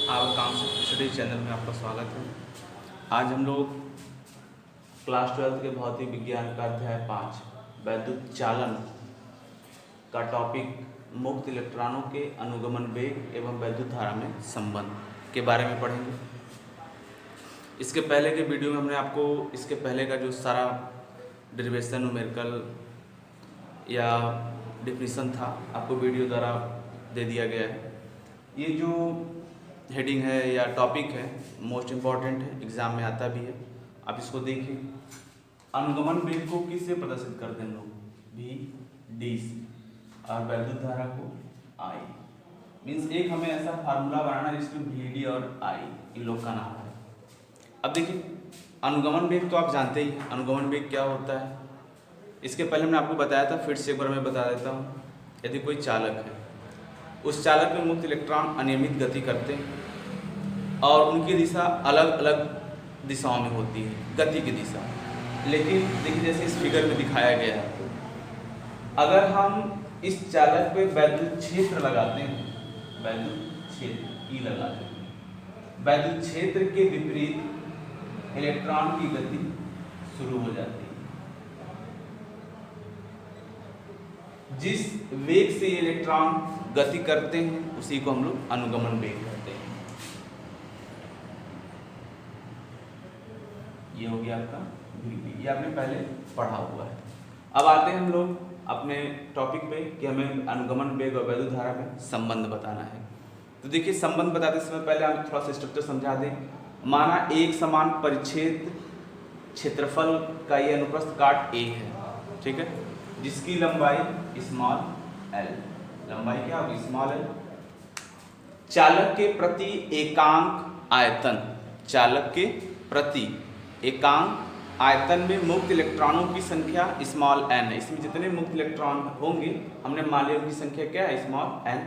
आकांक्षा study channel में आपका स्वागत है। आज हम लोग क्लास 12 के भौतिक विज्ञान का अध्याय 5 वैद्युत चालन का टॉपिक मुक्त इलेक्ट्रॉनों के अनुगमन वेग एवं वैद्युत धारा में संबंध के बारे में पढ़ेंगे। इसके पहले के वीडियो में हमने आपको इसके पहले का जो सारा डेरिवेशन न्यूमेरिकल या डिफिनीशन था आपको वीडियो द्वारा दे दिया गया है। ये जो हेडिंग है या टॉपिक है मोस्ट इम्पॉर्टेंट है, एग्जाम में आता भी है। आप इसको देखिए, अनुगमन वेग को किससे प्रदर्शित करते हैं लोग, वी डी से, और वैद्युत धारा को आई। मीन्स एक हमें ऐसा फार्मूला बनाना जिसमें वी डी और आई इन लोग का नाम है। अब देखिए, अनुगमन वेग तो आप जानते ही हैं, अनुगमन वेग क्या होता है। इसके पहले मैंने आपको बताया था, फिर से एक बार मैं बता देता हूँ। यदि कोई चालक है, उस चालक में मुक्त इलेक्ट्रॉन अनियमित गति करते हैं और उनकी दिशा अलग अलग दिशाओं में होती है, गति की दिशा। लेकिन देखिए, जैसे इस फिगर में दिखाया गया है, अगर हम इस चालक पे वैद्युत क्षेत्र लगाते हैं, वैद्युत क्षेत्र ई लगाते हैं, वैद्युत क्षेत्र के विपरीत इलेक्ट्रॉन की गति शुरू हो जाती है। जिस वेग से ये इलेक्ट्रॉन गति करते हैं उसी को हम लोग अनुगमन वेग कहते हैं। ये हो गया आपका VD, ये आपने पहले पढ़ा हुआ है। अब आते हैं हम लोग अपने टॉपिक पे कि हमें अनुगमन वेग और वैद्युत धारा में संबंध बताना है। तो देखिए, संबंध बताते समय पहले हम थोड़ा सा स्ट्रक्चर समझा दें। माना एक समान परिच्छेद क्षेत्रफल का ये अनुप्रस्थ काट A है, ठीक है, जिसकी लंबाई स्मॉल l, लंबाई क्या होगी, स्मॉल l। चालक के प्रति एकांक आयतन, चालक के प्रति एकांक आयतन में मुक्त इलेक्ट्रॉनों की संख्या स्मॉल n है। इसमें जितने मुक्त इलेक्ट्रॉन होंगे हमने मान लिया उनकी संख्या क्या है, स्मॉल n।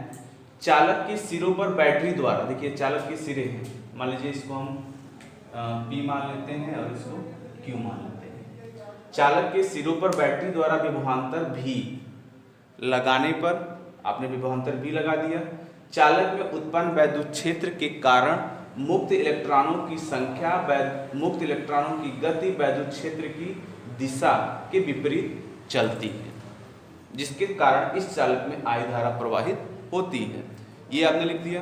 चालक के सिरों पर बैटरी द्वारा, देखिए चालक के सिरे हैं, मान लीजिए इसको हम P मान लेते हैं और इसको Q मान लेते हैं। चालक के सिरों पर बैटरी द्वारा विभवांतर V लगाने पर, आपने विभवांतर V लगा दिया, चालक में उत्पन्न वैद्युत क्षेत्र के कारण मुक्त इलेक्ट्रॉनों की संख्या, मुक्त इलेक्ट्रॉनों की गति वैद्युत क्षेत्र की दिशा के विपरीत चलती है, जिसके कारण इस चालक में I धारा प्रवाहित होती है। ये आपने लिख दिया।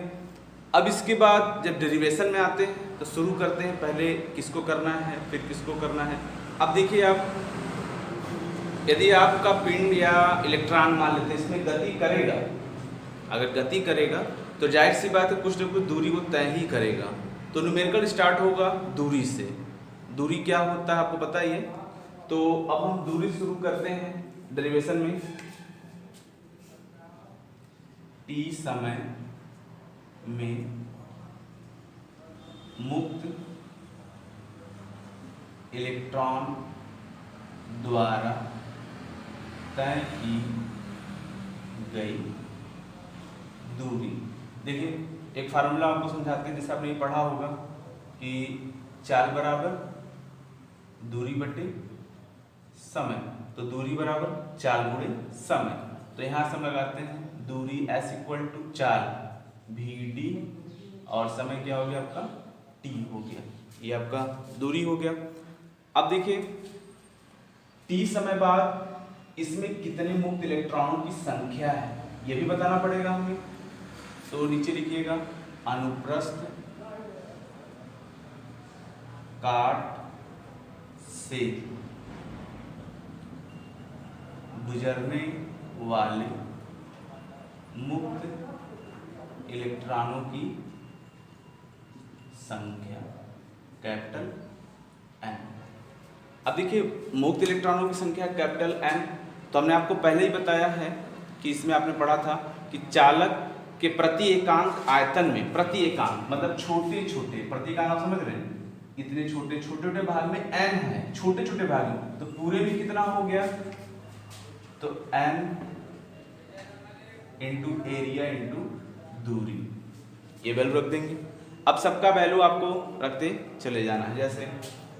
अब इसके बाद जब डेरिवेशन में आते हैं तो शुरू करते हैं, पहले किसको करना है फिर किसको करना है। अब देखिए, आप यदि आपका पिंड या इलेक्ट्रॉन मान लेते हैं, इसमें गति करेगा, अगर गति करेगा तो जाहिर सी बात है कुछ न कुछ दूरी वो तय ही करेगा। तो न्यूमेरिकल स्टार्ट होगा दूरी से। दूरी क्या होता है आपको पता ही है। तो अब हम दूरी शुरू करते हैं डेरिवेशन में। t समय में मुक्त इलेक्ट्रॉन द्वारा तय की गई दूरी। देखिए, एक फार्मूला आपको समझाते हैं, जैसे आपने ये पढ़ा होगा कि चाल बराबर दूरी बटे समय, तो दूरी बराबर चाल गुणे समय। तो यहाँ से हम लगाते हैं दूरी S इक्वल टू चाल VD और समय क्या हो गया आपका T हो गया। ये आपका दूरी हो गया। अब देखिए, T समय बाद इसमें कितने मुक्त इलेक्ट्रॉनों की संख्या है ये भी बताना पड़ेगा हमें। तो नीचे लिखिएगा, अनुप्रस्थ काट से गुजरने वाले मुक्त इलेक्ट्रॉनों की संख्या कैपिटल N। अब देखिए, मुक्त इलेक्ट्रॉनों की संख्या कैपिटल N, तो हमने आपको पहले ही बताया है कि इसमें आपने पढ़ा था कि चालक के प्रति एकांक आयतन में, प्रति एकांक मतलब छोटे छोटे, प्रति एकांक आप समझ रहे हैं, इतने छोटे छोटे भाग में n है, छोटे छोटे भाग में, तो पूरे में कितना हो गया, तो n इंटू एरिया इंटू दूरी, ये वैल्यू रख देंगे। अब सबका वैल्यू आपको रखते चले जाना है, जैसे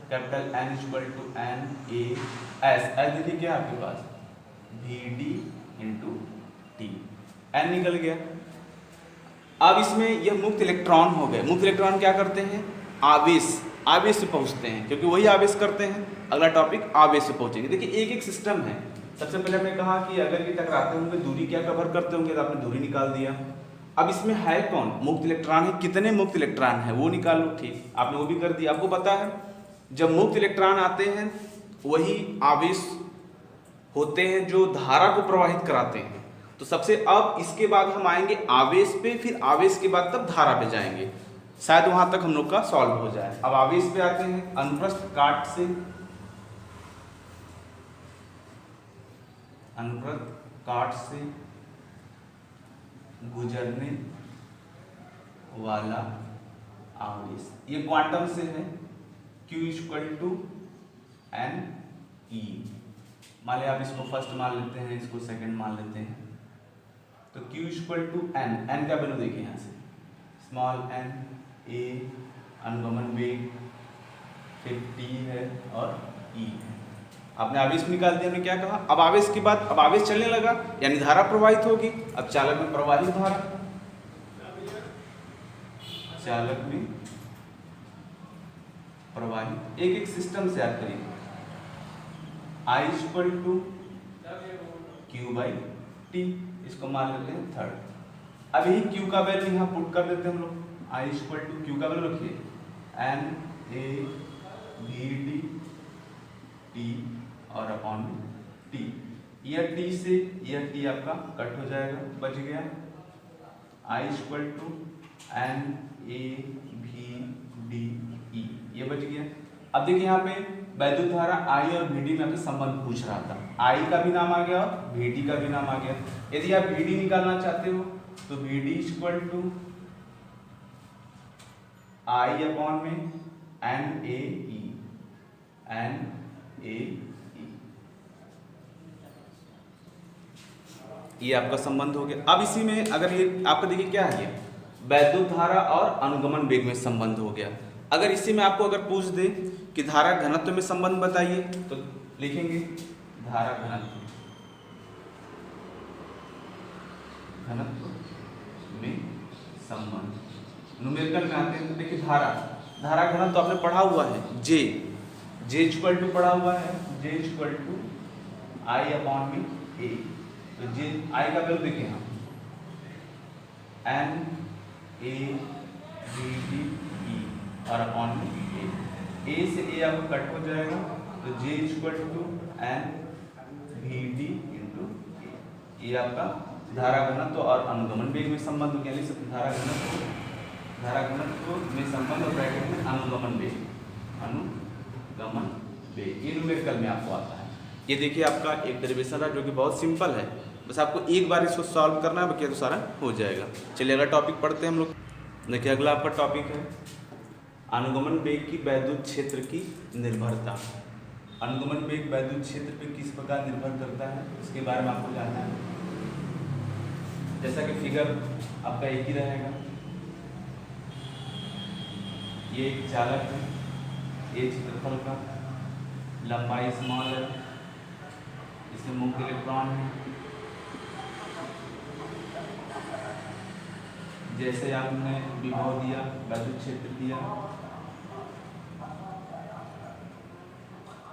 capital N equal to N A S, देखिए क्या आपके पास VD इंटू T, N निकल गया। अब इसमें यह मुक्त इलेक्ट्रॉन हो गए। मुक्त इलेक्ट्रॉन क्या करते हैं? आवेश से पहुंचते हैं, क्योंकि वही आवेश करते हैं। अगला टॉपिक आवेश से पहुंचेंगे। देखिए एक एक सिस्टम है। सबसे पहले हमने कहा कि अगर ये टकराते होंगे दूरी क्या कवर करते होंगे, तो आपने दूरी निकाल दिया। अब इसमें है कौन? मुक्त इलेक्ट्रॉन है। कितने मुक्त इलेक्ट्रॉन है वो निकालो। ठीक, आपने वो भी कर दिया। आपको पता है जब मुक्त इलेक्ट्रॉन आते हैं वही आवेश होते हैं जो धारा को प्रवाहित कराते हैं। तो सबसे अब इसके बाद हम आएंगे आवेश पे, फिर आवेश के बाद तब धारा पे जाएंगे। शायद वहां तक हम लोग का सॉल्व हो जाए। अब आवेश पे आते हैं। अनुप्रस्थ काट से गुजरने वाला आवेश, ये क्वांटम से है। Q = n e। मान लिया आप इसको फर्स्ट मान लेते हैं, इसको सेकंड मान लेते हैं। तो Q = n का वैल्यू देखिए यहाँ से, स्मॉल n a अनुगमन वेग, फिर t है और e है। आपने आवेश निकाल दिया। हमने क्या कहा? अब आवेश के बाद अब आवेश चलने लगा यानी धारा प्रवाहित होगी। अब चालक में प्रवाहित धारा, चालक में प्रवाहित एक एक सिस्टम से याद करिए। I = Q/T, इसको मान लेते हैं थर्ड। अब यही Q का वैल्यू यहाँ पुट कर देते हैं हम लोग। I = Q का वैल्यू रखिए NAVD T और अपॉन T। यह T से यह T आपका कट हो जाएगा, बच गया। I = NAVD E, ये बच गया। अब देखिए यहाँ पे वैद्युत धारा I और VD में आपसे संबंध पूछ रहा था। I का भी नाम आ गया और VD का भी नाम आ गया। यदि आप VD निकालना चाहते हो तो VD = I अपॉन में NAE। ये आपका संबंध हो गया। अब इसी में अगर ये आपका देखिए क्या है, ये वैद्युत धारा और अनुगमन वेग में संबंध हो गया। अगर इसी में आपको अगर पूछ दे कि धारा घनत्व में संबंध बताइए तो लिखेंगे धारा घनत्व में संबंध। न्यूमेरिकल में आते हैं तो देखिए धारा घनत्व तो आपने पढ़ा हुआ है, J = पढ़ा हुआ है, J = I अपॉन में A। तो I का वैल्यू देखिए यहाँ NAVD E और अपॉन में A से A आपको कट हो जाएगा। तो J = NVD × A। ये आपका धारा घनत्व और अनुगमन वेग में संबंध हो गया। धारा घनत्व में संबंध और ब्रैकेट में अनुगमन वेग, ये न्यूमेरिकल में आपको आता है। ये देखिए आपका एक डेरिवेशन है जो कि बहुत सिंपल है, बस आपको एक बार इसको सॉल्व करना है, बाकी तो सारा हो जाएगा। चलिए अगला टॉपिक पढ़ते हैं हम लोग। देखिए अगला आपका टॉपिक है अनुगमन वेग की वैद्युत क्षेत्र की निर्भरता। अनुगमन वेग वैद्युत क्षेत्र पे किस प्रकार निर्भर करता है इसके बारे में आपको जानना है। जैसा कि फिगर आपका एक ही रहेगा, ये एक चालक है, ये क्षेत्रफल का, लंबाई स्मॉल है, इसमें मुक्त इलेक्ट्रॉन है। जैसे आपने विभव दिया, वैद्युत क्षेत्र दिया,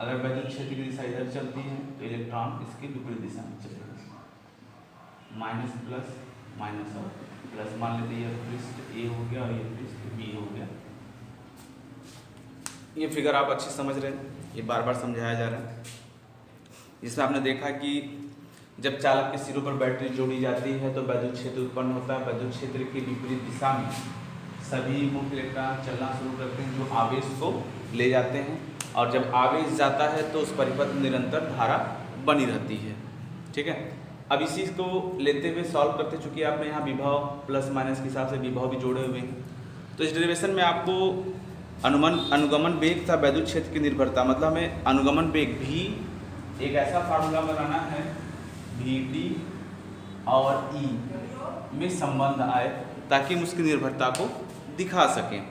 अगर वैद्युत क्षेत्र की दिशा इधर चलती है तो इलेक्ट्रॉन इसकी विपरीत दिशा में चलेगा। माइनस प्लस माइनस और प्लस मान लेते हैं, पृष्ठ A हो गया और ये पृष्ठ B हो गया। ये फिगर आप अच्छी समझ रहे हैं, ये बार बार समझाया जा रहा है। इसमें आपने देखा कि जब चालक के सिरों पर बैटरी जोड़ी जाती है तो वैद्युत क्षेत्र उत्पन्न होता है। वैद्युत क्षेत्र के विपरीत दिशा में सभी मुक्त इलेक्ट्रॉन चलना शुरू करते हैं जो आवेश को ले जाते हैं, और जब आवेश जाता है तो उस परिपथ में निरंतर धारा बनी रहती है। ठीक है, अब इसी को लेते हुए सॉल्व करते, चूँकि आपने यहाँ विभव प्लस माइनस के हिसाब से विभव भी जोड़े हुए हैं। तो इस डेरिवेशन में आपको अनुगमन वेग था वैद्युत क्षेत्र की निर्भरता, मतलब हमें अनुगमन वेग भी एक ऐसा फार्मूला बनाना है VD और E में संबंध आए ताकि हम उसकी निर्भरता को दिखा सकें।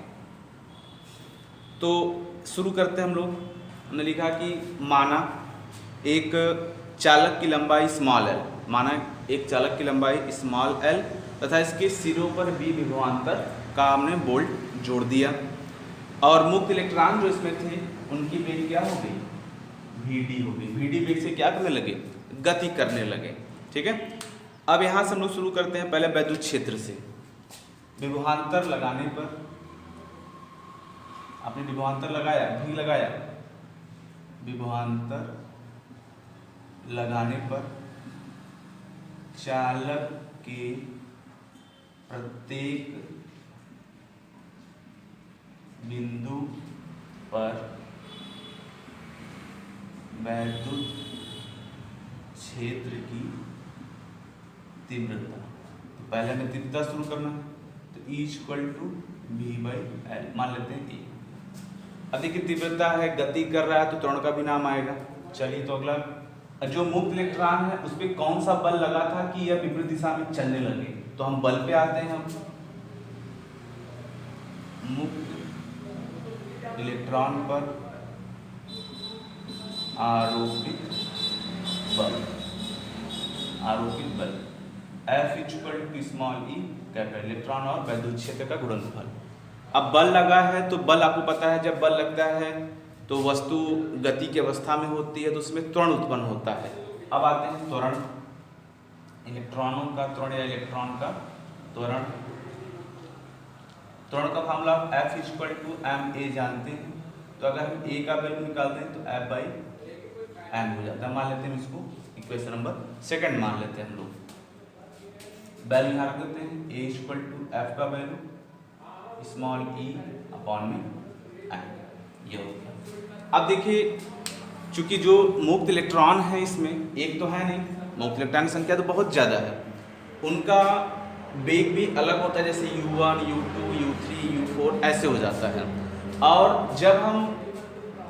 तो शुरू करते हैं हम लोग। हमने लिखा कि माना एक चालक की लंबाई स्मॉल l, माना एक चालक की लंबाई स्मॉल l तथा इसके सिरों पर बी विभवांतर का हमने बोल्ट जोड़ दिया और मुक्त इलेक्ट्रॉन जो इसमें थे उनकी वेग क्या हो गई, Vd हो गई। Vd वेग से क्या करने लगे, गति करने लगे। ठीक है, अब यहाँ से हम लोग शुरू करते हैं पहले वैद्युत क्षेत्र से। विभवांतर लगाने पर, आपने विभवांतर लगाया, भी लगाया, विभवांतर लगाने पर चालक के प्रत्येक बिंदु पर वैद्युत क्षेत्र की तीव्रता, तो पहले हमें तीव्रता शुरू करना है, तो E = V/L मान लेते हैं E। अब देखिए तीव्रता है, गति कर रहा है, तो त्वरण का भी नाम आएगा। चलिए तो अगला, जो मुक्त इलेक्ट्रॉन है उस पर कौन सा बल लगा था कि यह विपरीत दिशा में चलने लगे, तो हम बल पे आते हैं। हम मुक्त इलेक्ट्रॉन पर आरोपित बल, F = e कैपिटल इलेक्ट्रॉन और वैद्युत क्षेत्र का गुणनफल। अब बल लगा है तो बल आपको पता है, जब बल लगता है तो वस्तु गति की अवस्था में होती है, तो उसमें त्वरण उत्पन्न होता है। अब आते हैं त्वरण, इलेक्ट्रॉनों का त्वरण या इलेक्ट्रॉन का त्वरण। त्वरण का फार्मूला F = ma जानते हैं, तो अगर हम a का वैल्यू निकालते हैं तो F/m हो जाता है। मान लेते हैं इसको इक्वेशन नंबर 2 मान लेते हैं हम लोग। वैल्यू यहाँ रख देते हैं, a = F का वैल्यू e/m, ये हो गया। अब देखिए, चूंकि जो मुक्त इलेक्ट्रॉन है इसमें एक तो है नहीं, मुक्त इलेक्ट्रॉन की संख्या तो बहुत ज़्यादा है, उनका वेग भी अलग होता है, जैसे U1, U2, U3, U4 ऐसे हो जाता है। और जब हम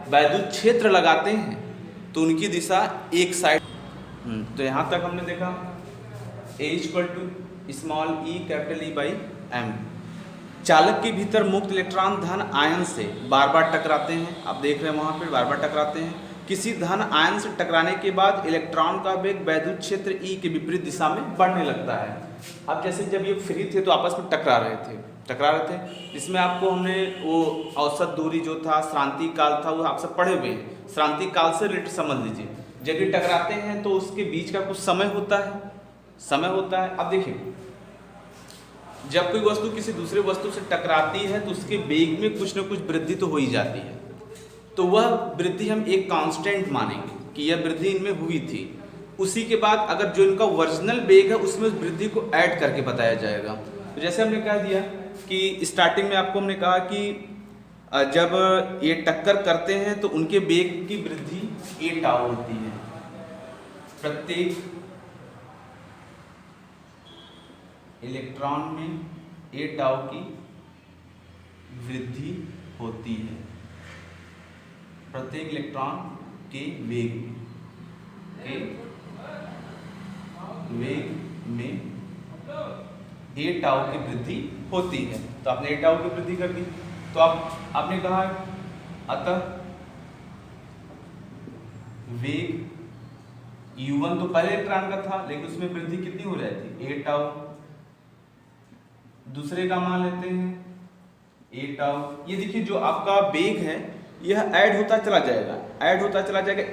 वैद्युत क्षेत्र लगाते हैं तो उनकी दिशा एक साइड, तो यहाँ तक हमने देखा a = e कैपिटल E/m। चालक के भीतर मुक्त इलेक्ट्रॉन धन आयन से बार बार टकराते हैं, आप देख रहे हैं वहाँ पे बार बार टकराते हैं। किसी धन आयन से टकराने के बाद इलेक्ट्रॉन का वेग वैद्युत क्षेत्र E के विपरीत दिशा में बढ़ने लगता है। अब जैसे जब ये फ्री थे तो आपस में टकरा रहे थे, इसमें आपको हमने वो औसत दूरी जो था, श्रांति काल था, वो आप सब पढ़े हुए हैं। श्रांति काल से रिलेटेड समझ लीजिए, जब ये टकराते हैं तो उसके बीच का कुछ समय होता है। अब देखिए, जब कोई वस्तु किसी दूसरे वस्तु से टकराती है तो उसके वेग में कुछ न कुछ वृद्धि तो हो ही जाती है, तो वह वृद्धि हम एक कांस्टेंट मानेंगे कि यह वृद्धि इनमें हुई थी। उसी के बाद अगर जो इनका ओरिजिनल वेग है उसमें उस वृद्धि को ऐड करके बताया जाएगा। तो जैसे हमने कह दिया कि स्टार्टिंग में आपको हमने कहा कि जब ये टक्कर करते हैं तो उनके वेग की वृद्धि a टाउ होती है, प्रत्येक इलेक्ट्रॉन में a टाउ की वृद्धि होती है, प्रत्येक इलेक्ट्रॉन के वेग में a टाउ की वृद्धि होती है। तो आपने a टाउ की वृद्धि कर दी, तो आपने कहा अतः वेग u1 तो पहले इलेक्ट्रॉन का था, लेकिन उसमें वृद्धि कितनी हो जाती है, a टाउ। दूसरे का मान लेते हैं a टाउ। ये देखिए जो आपका वेग है यह ऐड होता चला जाएगा,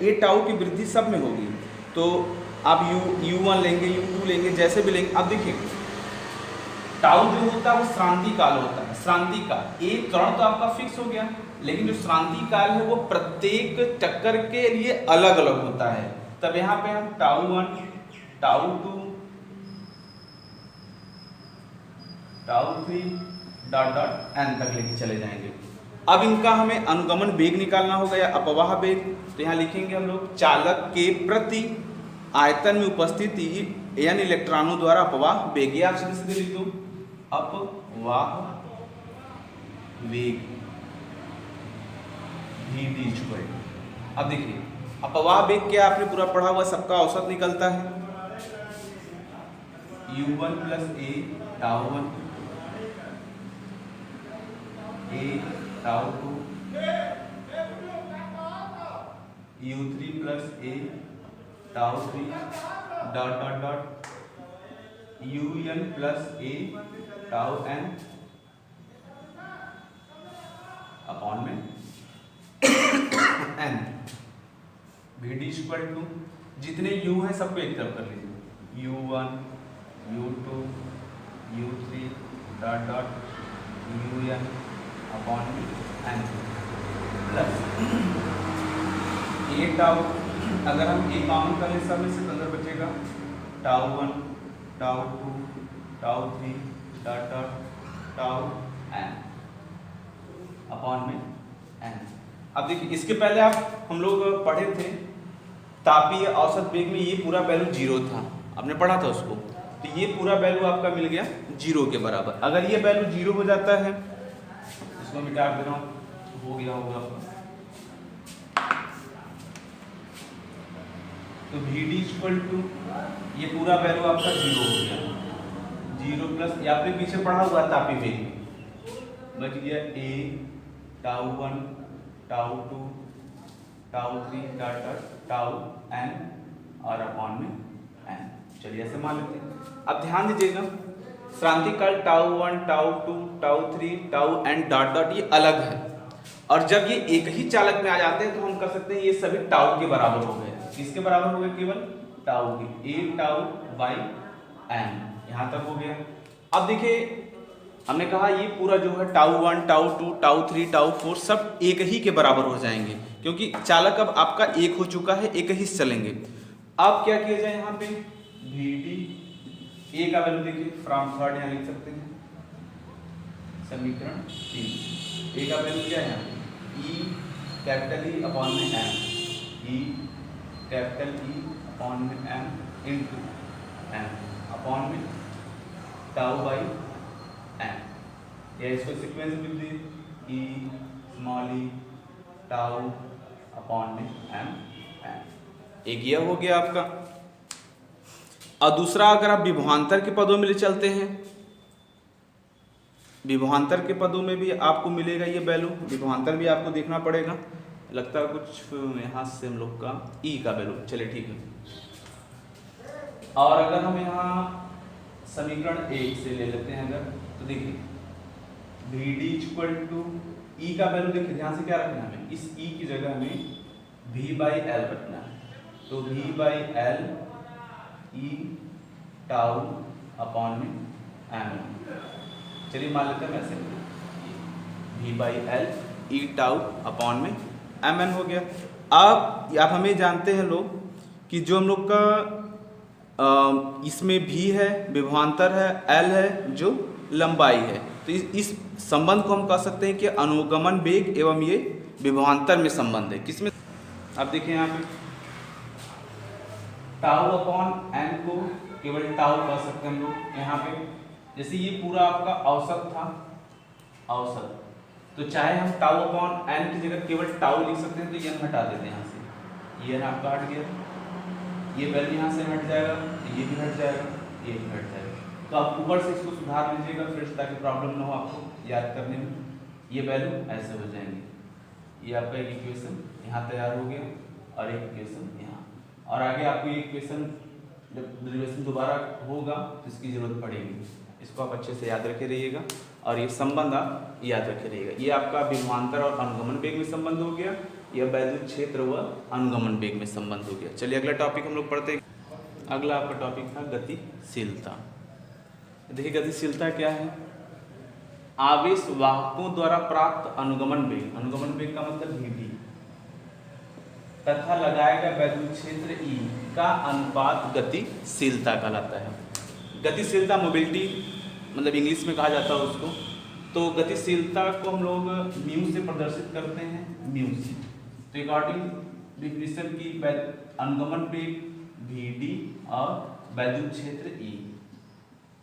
a टाउ की वृद्धि सब में होगी। तो आप u1 लेंगे, u2 लेंगे, जैसे भी लेंगे। अब देखिए टाउ जो होता है वो श्रांति काल होता है, श्रांति काल। एक त्वरण तो आपका फिक्स हो गया, लेकिन जो श्रांति काल है वो प्रत्येक चक्कर के लिए अलग अलग होता है। तब यहाँ पे हम टाउ1, टाउ2, टाउ3 n तक लेके चले जाएंगे। अब इनका हमें अनुगमन वेग निकालना होगा या अपवाह वेग। तो यहाँ लिखेंगे हम लोग, चालक के प्रति आयतन में उपस्थिति n इलेक्ट्रॉनों द्वारा अपवाह वेग। आप सीधे सीधे लिख दो, अपवाह वेग Vd = अब देखिए अपवाह वेग क्या आपने पूरा पढ़ा हुआ, सबका औसत निकलता है u1 + a टाउ1, a टाउ2, u3 + a टाउ3 ... U N plus A tau N upon में N. V D equal to जितने u हैं सबको एक तरफ कर लीजिए, u1 u2 u3 dot dot un upon में एन प्लस ए टाउ, अगर हम ए कॉमन कर ले सब में से तो अंदर बचेगा tau 1 tau 2 tau 3 dot dot tau N upon में एन। अब देखिए इसके पहले आप हम लोग पढ़े थे तापीय औसत वेग में ये पूरा वैल्यू 0 था, आपने पढ़ा था उसको, तो ये पूरा वैल्यू आपका मिल गया 0 के बराबर। अगर ये वैल्यू 0 हो जाता है, इसको मिटा दे रहा हूँ, हो गया होगा आपका, तो वी डी इक्वल टू ये पूरा वैल्यू आपका 0 हो गया, 0 प्लस ये आपने पीछे पढ़ा हुआ तापीय वेग में, बच गया A tau 1 tau 2 tau 3 dot dot tau एन और अपॉन में एन। चलिए ऐसे मान लेते हैं। अब ध्यान दीजिएगा क्रांतिक काल tau 1 tau 2 tau 3 tau N dot dot ये अलग है, और जब ये एक ही चालक में आ जाते हैं तो हम कर सकते हैं ये सभी टाउ के बराबर हो गए। किसके बराबर हो गए? केवल टाउ के, ए टाउ बाई एन, यहाँ तक हो गया। अब देखिए हमने कहा ये पूरा जो है टाउ 1 टाउ 2 टाउ 3 टाउ 4 सब एक ही के बराबर हो जाएंगे, क्योंकि चालक अब आपका एक हो चुका है, एक ही चलेंगे। अब क्या किया जाए, यहाँ पे वी डी ए का वैल्यू देखिए फ्रॉम थर्ड यहाँ लिख सकते हैं, समीकरण 3 ए का वैल्यू क्या है? ई कैपिटल ई अपॉन में M, E capital E upon में एम इंटू एम अपॉन में टाउ बाई एम, या इसको सीक्वेंस लिख दी E small E tau upon में एम एम। एक यह हो गया आपका। और दूसरा अगर आप विभवांतर के पदों में ले चलते हैं, विभवांतर के पदों में भी आपको मिलेगा ये वैल्यू, विभवांतर भी आपको देखना पड़ेगा, लगता है कुछ यहाँ से हम लोग का ई का वैल्यू, चलिए ठीक है। और अगर हम यहाँ समीकरण 1 से ले लेते हैं अगर, तो देखिए वी डी इक्वल टू ई का वैल्यू देखिए ध्यान से क्या रखना है हमें, इस ई की जगह हमें v बाई एल रखना है, तो v by L E tau upon में एम। चलिए मान लेते हैं वैसे v by L E tau upon में एम एन हो गया। अब आप हमें जानते हैं लोग कि जो हम लोग का इसमें v है, विभवांतर है, l है जो लंबाई है, तो इस संबंध को हम कह सकते हैं कि अनुगमन वेग एवं ये विभवांतर में संबंध है। किसमें? अब देखिए यहाँ पे टाउ अपॉन एन को केवल टाउ कह सकते हैं हम लोग। यहाँ पे जैसे ये पूरा आपका औसत था, औसत, तो चाहे हम टाउ अपॉन एन की जगह केवल टाउ लिख सकते हैं, तो ये हटा देते हैं यहाँ से, ये आपका हट गया, ये वैल्यू यहाँ से हट जाएगा, ये भी हट जाएगा, ये भी हट जाएगा। तो आप ऊपर से इसको सुधार लीजिएगा फिर, ताकि प्रॉब्लम ना हो आपको याद करने में। ये वैल्यू ऐसे हो जाएंगे, ये आपका एक इक्वेशन यहाँ तैयार हो गया और एक इक्वेशन यहाँ, और आगे आपको ये इक्वेशन जब डेरिवेशन दोबारा होगा तो इसकी जरूरत पड़ेगी। इसको आप अच्छे से याद रखे रहिएगा, और ये संबंध आप याद रखे रहिएगा। ये आपका विभवांतर और अनुगमन वेग में संबंध हो गया, यह वैद्युत क्षेत्र व अनुगमन वेग में संबंध हो गया। चलिए अगला टॉपिक हम लोग पढ़ते हैं। अगला आपका टॉपिक था गतिशीलता। देखिए गतिशीलता क्या है? आवेश वाहकों द्वारा प्राप्त अनुगमन वेग, अनुगमन वेग का मतलब v तथा लगाया गया वैद्युत क्षेत्र E का अनुपात गतिशीलता कहलाता है। गतिशीलता मोबिलिटी मतलब इंग्लिश में कहा जाता है उसको। तो गतिशीलता को हम लोग म्यू से प्रदर्शित करते हैं, म्यू से। तो अकॉर्डिंग डिफिनेशन की अनुगमन वेग Vd और वैद्युत क्षेत्र E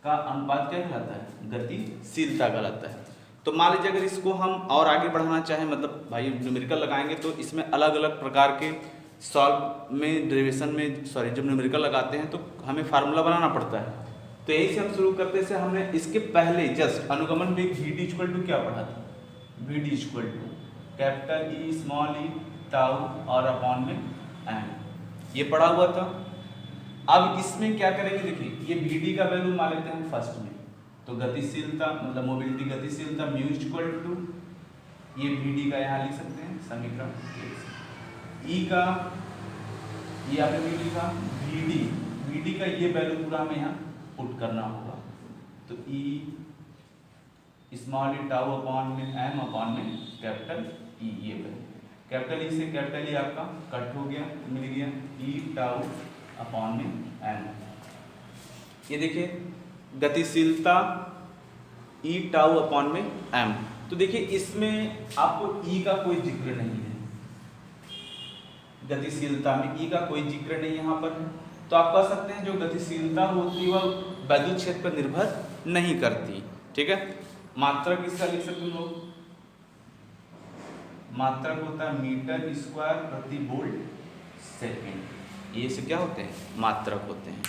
का अनुपात क्या कहलाता है? गतिशीलता कहलाता है। तो मान लीजिए अगर इसको हम और आगे बढ़ाना चाहें, मतलब भाई न्यूमेरिकल लगाएंगे तो इसमें अलग अलग प्रकार के सॉल्व में, डेरिवेशन में, सॉरी जब न्यूमेरिकल लगाते हैं तो हमें फार्मूला बनाना पड़ता है। तो यही से हम शुरू करते से हमने इसके पहले जस्ट अनुगमन वेग Vd इक्वल टू क्या पढ़ा था? Vd equal to capital E small E tau और अपॉन में एम, ये पढ़ा हुआ था। अब इसमें क्या करेंगे, देखिए ये Vd का वैल्यू मान लेते हैं फर्स्ट में, तो गतिशीलता मतलब मोबिलिटी गतिशीलता म्यू इक्वल टू ये Vd का यहाँ लिख सकते हैं समीकरण E का ये आपने भी लिखा Vd का ये वैल्यू पूरा हमें यहाँ पुट करना होगा, तो E small E tau upon में एम अपॉन में कैपिटल ई, ये वैल्यू कैपिटल ई से कैपिटल ई आपका कट हो गया, मिल गया ई टाउ अपॉन में एम। ये देखिए गतिशीलता ई टाउ अपॉन में एम, तो देखिए इसमें आपको ई का कोई जिक्र नहीं है, गतिशीलता में ई का कोई जिक्र नहीं यहाँ पर है, तो आप कह सकते हैं जो गतिशीलता होती है वह वैद्युत क्षेत्र पर निर्भर नहीं करती। ठीक है, मात्रक इसका लिख सकते हैं लोग, मात्रक होता है मीटर स्क्वायर प्रति वोल्ट सेकेंड, ये से क्या होते हैं, मात्रक होते हैं।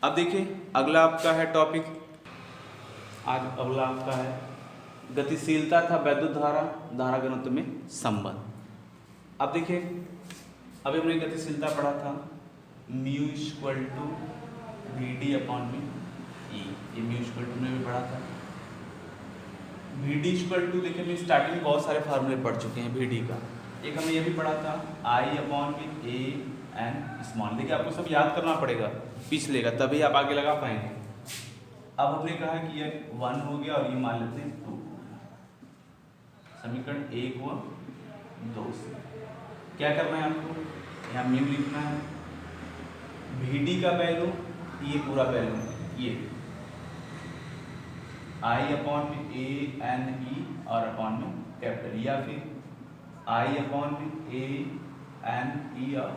अब देखिए अगला आपका है टॉपिक, आज अगला आपका है गतिशीलता था वैद्युत धारा धारा घनत्व में संबंध। अब देखिए अभी हमने गतिशीलता पढ़ा था mu equal to Vd upon में ई, ये म्यू इक्वल टू में भी पढ़ा था। Vd इक्वल टू देखिए मैं स्टार्टिंग में बहुत सारे फार्मूले पढ़ चुके हैं Vd का, एक हमने ये भी पढ़ा था I अपॉन में ए एन स्मॉल, देखिए आपको सब याद करना पड़ेगा पिछले का, तभी आप आगे लगा पाएंगे। अब हमने कहा कि ये 1 हो गया और ये मान लेते हैं 2, समीकरण 1 हुआ 2 से क्या करना है आपको, यहाँ म्यू लिखना है, Vd का वैल्यू ये पूरा वैल्यू ये I अपॉन में ए एन ई और अपॉन में कैपिटल, या फिर I अपॉन में ए एन ई और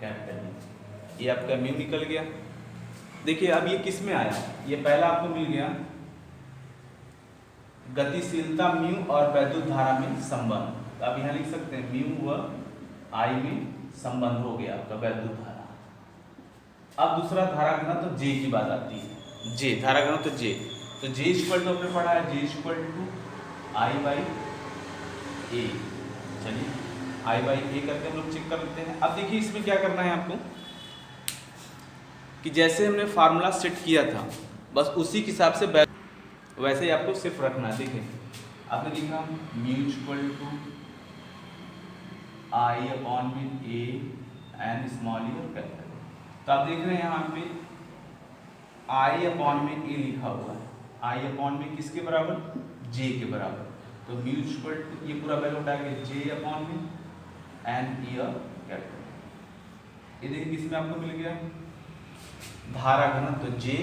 कैपिटल, ये आपका म्यू निकल गया। देखिए अब ये किस में आया, ये पहला आपको मिल गया गतिशीलता म्यू और वैद्युत धारा में संबंध, तो आप यहाँ लिख सकते हैं म्यू व I में संबंध हो गया आपका वैद्युत धारा। अब दूसरा धारा घनत्व तो J की बात आती है, J धारा घनत्व तो J, तो J इक्वल टू आपने पढ़ा है J equal to I by A, चलिए I बाई ए करके हम लोग चेक कर लेते हैं। अब देखिए इसमें क्या करना है आपको कि जैसे हमने फार्मूला सेट किया था बस उसी के हिसाब से वैसे ही आपको सिर्फ रखना है। देखिए आपने लिखा mu equal to I upon में ए एन स्मॉल ई और कैपिटल, तो आप देख रहे हैं यहाँ पे I अपॉन में ए लिखा हुआ है, I अपॉन में किसके बराबर, J के बराबर, तो म्यू इक्वल टू ये पूरा वैल्यू उठा के J अपॉन में एन ई और कैपिटल, ये देखिए किसमें आपको मिल गया धारा घनत्व तो J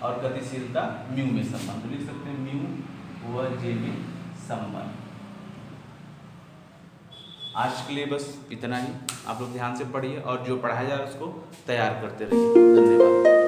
और गतिशीलता म्यू में संबंध, तो लिख सकते हैं म्यू व J में संबंध। आज के लिए बस इतना ही, आप लोग ध्यान से पढ़िए और जो पढ़ाया जा रहा है उसको तैयार करते रहिए। धन्यवाद।